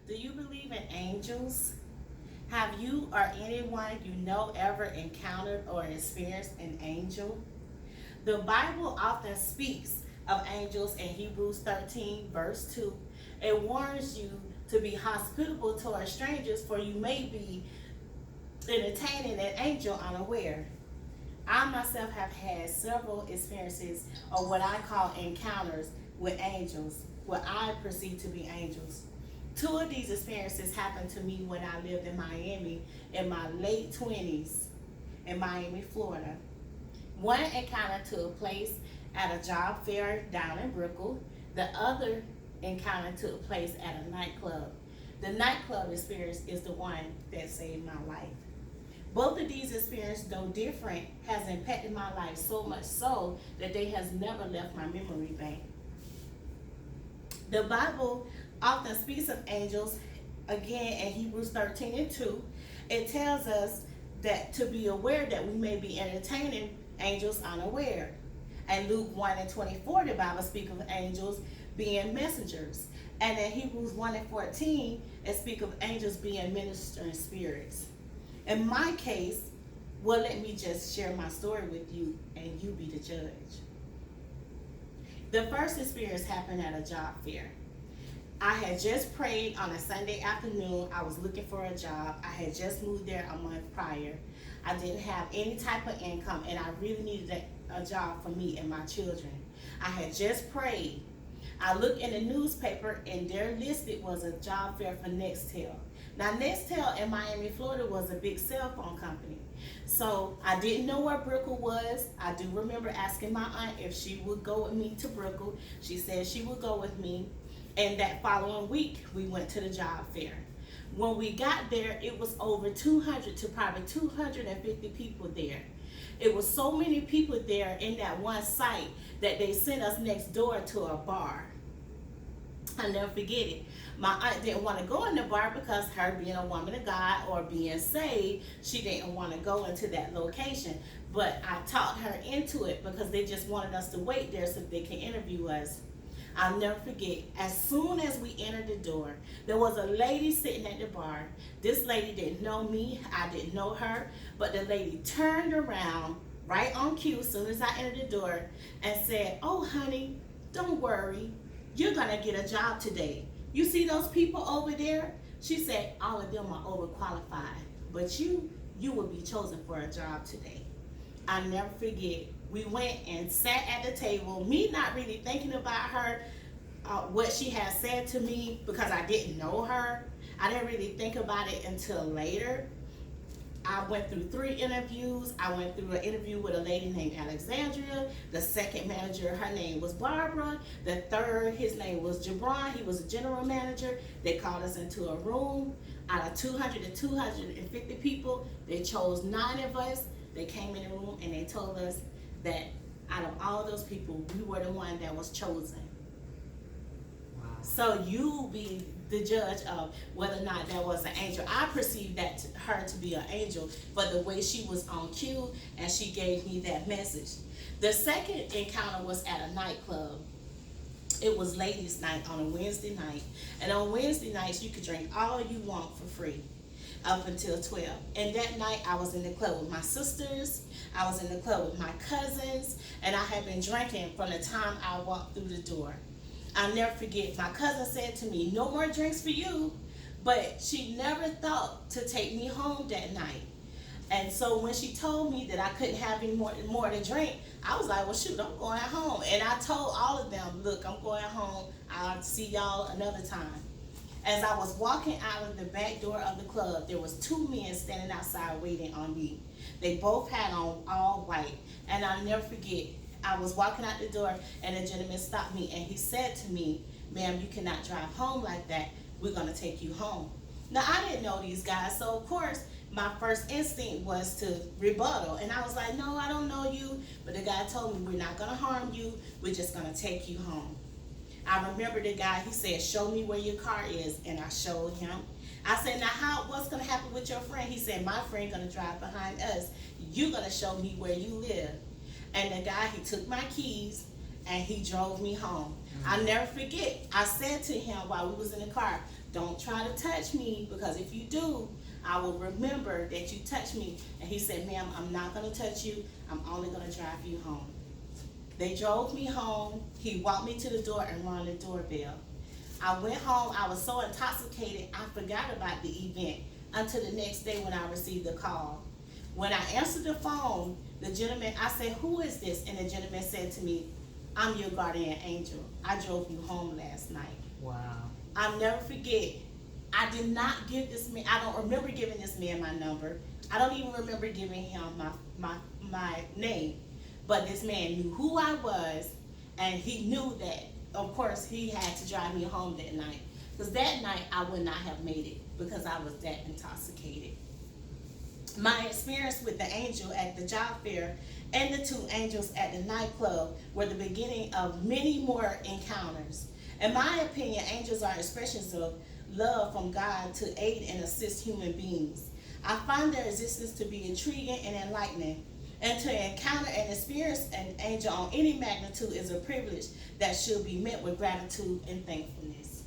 Do you believe in angels? Have you or anyone you know ever encountered or experienced an angel? The Bible often speaks of angels in Hebrews 13, verse 2. It warns you to be hospitable toward strangers, for you may be entertaining an angel unaware. I myself have had several experiences or what I call encounters with angels, what I perceive to be angels. Two of these experiences happened to me when I lived in Miami in my late 20s in Miami, Florida. One encounter took place at a job fair down in Brickell. The other encounter took place at a nightclub. The nightclub experience is the one that saved my life. Both of these experiences, though different, has impacted my life so much so that they has never left my memory bank. The Bible often speaks of angels again in Hebrews 13 and 2. It tells us that to be aware that we may be entertaining angels unaware. And Luke 1 and 24, the Bible speaks of angels being messengers. And in Hebrews 1 and 14, it speaks of angels being ministering spirits. In my case, well, let me just share my story with you and you be the judge. The first experience happened at a job fair. I had just prayed on a Sunday afternoon. I was looking for a job. I had just moved there a month prior. I didn't have any type of income and I really needed a job for me and my children. I had just prayed. I looked in the newspaper and there listed was a job fair for Nextel. Now Nextel in Miami, Florida was a big cell phone company. So I didn't know where Brickell was. I do remember asking my aunt if she would go with me to Brickell. She said she would go with me. And that following week, we went to the job fair. When we got there, it was over 200 to probably 250 people there. It was so many people there in that one site that they sent us next door to a bar. I'll never forget it. My aunt didn't want to go in the bar because her being a woman of God or being saved, she didn't want to go into that location. But I talked her into it because they just wanted us to wait there so they can interview us. I'll never forget, as soon as we entered the door, there was a lady sitting at the bar. This lady didn't know me, I didn't know her, but the lady turned around right on cue as soon as I entered the door and said, "Oh honey, don't worry, you're gonna get a job today. You see those people over there?" She said, "All of them are overqualified, but you will be chosen for a job today." I'll never forget. We went and sat at the table, me not really thinking about her, what she had said to me because I didn't know her. I didn't really think about it until later. I went through 3 interviews. I went through an interview with a lady named Alexandria. The second manager, her name was Barbara. The third, his name was Jabron. He was a general manager. They called us into a room. Out of 200 to 250 people, they chose 9 of us. They came in the room and they told us that out of all those people, we were the one that was chosen. Wow. So you be the judge of whether or not that was an angel. I perceived her to be an angel, but the way she was on cue and she gave me that message. The second encounter was at a nightclub. It was ladies' night on a Wednesday night, and on Wednesday nights you could drink all you want for free up until 12. And that night I was in the club with my sisters, I was in the club with my cousins, and I had been drinking from the time I walked through the door. I'll never forget, my cousin said to me, "No more drinks for you," but she never thought to take me home that night. And so when she told me that I couldn't have any more to drink, I was like, well shoot, I'm going home. And I told all of them, look, I'm going home, I'll see y'all another time. As I was walking out of the back door of the club, there was 2 men standing outside waiting on me. They both had on all white. And I'll never forget, I was walking out the door and a gentleman stopped me and he said to me, "Ma'am, you cannot drive home like that. We're gonna take you home." Now I didn't know these guys, so of course my first instinct was to rebuttal. And I was like, "No, I don't know you." But the guy told me, "We're not gonna harm you, we're just gonna take you home." I remember the guy, he said, "Show me where your car is," and I showed him. I said, "Now what's gonna happen with your friend?" He said, "My friend gonna drive behind us. You're gonna show me where you live." And the guy, he took my keys and he drove me home. I never forget, I said to him while we was in the car, don't try to touch me, because if you do, I will remember that you touched me. And he said, ma'am, I'm not gonna touch you, I'm only gonna drive you home. They drove me home, he walked me to the door and rang the doorbell. I went home, I was so intoxicated, I forgot about the event until the next day when I received the call. When I answered the phone, the gentleman, I said, who is this? And the gentleman said to me, I'm your guardian angel. I drove you home last night. Wow. I'll never forget, I did not give this man, I don't remember giving this man my number. I don't even remember giving him my name. But this man knew who I was, and he knew that, of course, he had to drive me home that night. Because that night, I would not have made it because I was that intoxicated. My experience with the angel at the job fair and the two angels at the nightclub were the beginning of many more encounters. In my opinion, angels are expressions of love from God to aid and assist human beings. I find their existence to be intriguing and enlightening, and to encounter and experience an angel on any magnitude is a privilege that should be met with gratitude and thankfulness.